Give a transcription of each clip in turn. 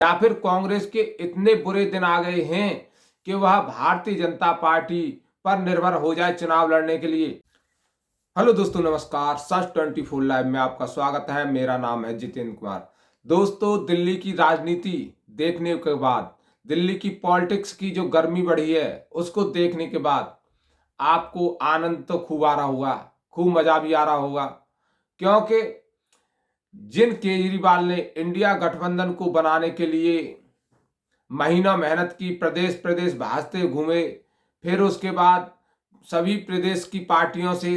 या फिर कांग्रेस के इतने बुरे दिन आ गए हैं कि वह भारतीय जनता पार्टी पर निर्भर हो जाए चुनाव लड़ने के लिए। हेलो दोस्तों, नमस्कार। सच 24 लाइव में आपका स्वागत है। मेरा नाम है जितेंद्र कुमार। दोस्तों, दिल्ली की राजनीति देखने के बाद, दिल्ली की पॉलिटिक्स की जो गर्मी बढ़ी है उसको देखने के बाद आपको आनंद तो खूब आ रहा होगा, खूब मजा भी आ रहा होगा, क्योंकि जिन केजरीवाल ने इंडिया गठबंधन को बनाने के लिए महीना मेहनत की, प्रदेश प्रदेश भाजते घूमे, फिर उसके बाद सभी प्रदेश की पार्टियों से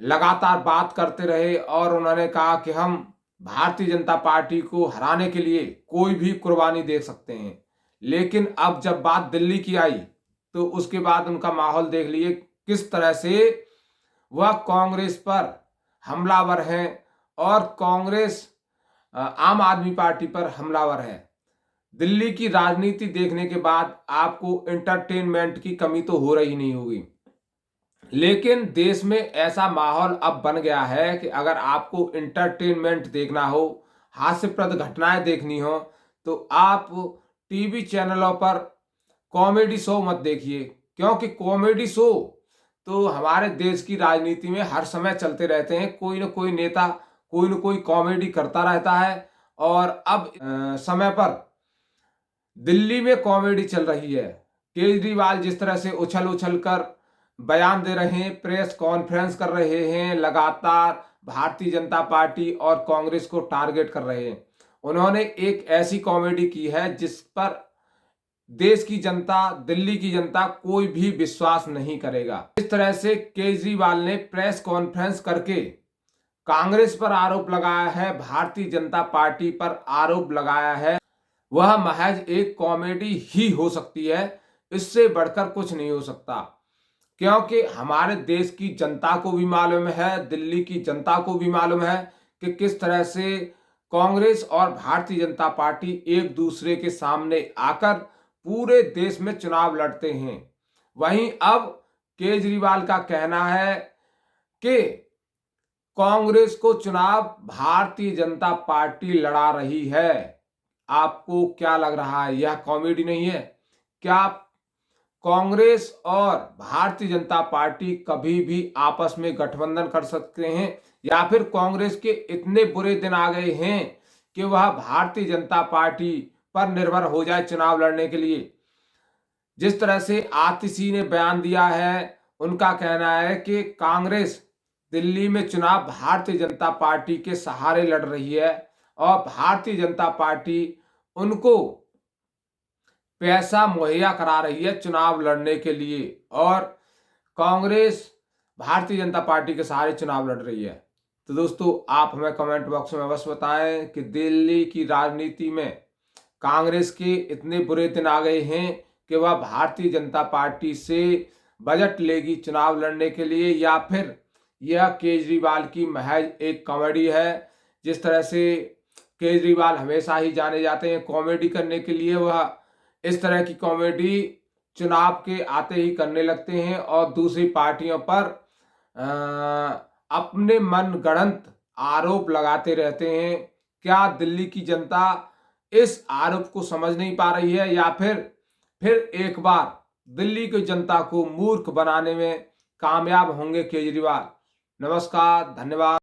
लगातार बात करते रहे और उन्होंने कहा कि हम भारतीय जनता पार्टी को हराने के लिए कोई भी कुर्बानी दे सकते हैं। लेकिन अब जब बात दिल्ली की आई तो उसके बाद उनका माहौल देख लिए किस तरह से वह कांग्रेस पर हमलावर हैं और कांग्रेस आम आदमी पार्टी पर हमलावर है। दिल्ली की राजनीति देखने के बाद आपको एंटरटेनमेंट की कमी तो हो रही नहीं होगी, लेकिन देश में ऐसा माहौल अब बन गया है कि अगर आपको एंटरटेनमेंट देखना हो, हास्यप्रद घटनाएं देखनी हो, तो आप टीवी चैनलों पर कॉमेडी शो मत देखिए, क्योंकि कॉमेडी शो तो हमारे देश की राजनीति में हर समय चलते रहते हैं। कोई न कोई नेता कोई न कोई कॉमेडी करता रहता है और अब समय पर दिल्ली में कॉमेडी चल रही है। केजरीवाल जिस तरह से उछल उछल कर बयान दे रहे हैं, प्रेस कॉन्फ्रेंस कर रहे हैं, लगातार भारतीय जनता पार्टी और कांग्रेस को टारगेट कर रहे हैं। उन्होंने एक ऐसी कॉमेडी की है जिस पर देश की जनता, दिल्ली की जनता कोई भी विश्वास नहीं करेगा। इस तरह से केजरीवाल ने प्रेस कॉन्फ्रेंस करके कांग्रेस पर आरोप लगाया है, भारतीय जनता पार्टी पर आरोप लगाया है। वह महज एक कॉमेडी ही हो सकती है, इससे बढ़कर कुछ नहीं हो सकता, क्योंकि हमारे देश की जनता को भी मालूम है, दिल्ली की जनता को भी मालूम है कि किस तरह से कांग्रेस और भारतीय जनता पार्टी एक दूसरे के सामने आकर पूरे देश में चुनाव लड़ते हैं। वहीं अब केजरीवाल का कहना है कि कांग्रेस को चुनाव भारतीय जनता पार्टी लड़ा रही है। आपको क्या लग रहा है, यह कॉमेडी नहीं है क्या? कांग्रेस और भारतीय जनता पार्टी कभी भी आपस में गठबंधन कर सकते हैं, या फिर कांग्रेस के इतने बुरे दिन आ गए हैं कि वह भारतीय जनता पार्टी पर निर्भर हो जाए चुनाव लड़ने के लिए? जिस तरह से आतिशी ने बयान दिया है, उनका कहना है कि कांग्रेस दिल्ली में चुनाव भारतीय जनता पार्टी के सहारे लड़ रही है और भारतीय जनता पार्टी उनको पैसा मुहैया करा रही है चुनाव लड़ने के लिए, और कांग्रेस भारतीय जनता पार्टी के सहारे चुनाव लड़ रही है। तो दोस्तों, आप हमें कमेंट बॉक्स में अवश्य बताएं कि दिल्ली की राजनीति में कांग्रेस के इतने बुरे दिन आ गए हैं कि वह भारतीय जनता पार्टी से बजट लेगी चुनाव लड़ने के लिए, या फिर यह केजरीवाल की महज एक कॉमेडी है। जिस तरह से केजरीवाल हमेशा ही जाने जाते हैं कॉमेडी करने के लिए, वह इस तरह की कॉमेडी चुनाव के आते ही करने लगते हैं और दूसरी पार्टियों पर अपने मनगढ़ंत आरोप लगाते रहते हैं। क्या दिल्ली की जनता इस आरोप को समझ नहीं पा रही है, या फिर एक बार दिल्ली की जनता को मूर्ख बनाने में कामयाब होंगे केजरीवाल? नमस्कार, धन्यवाद।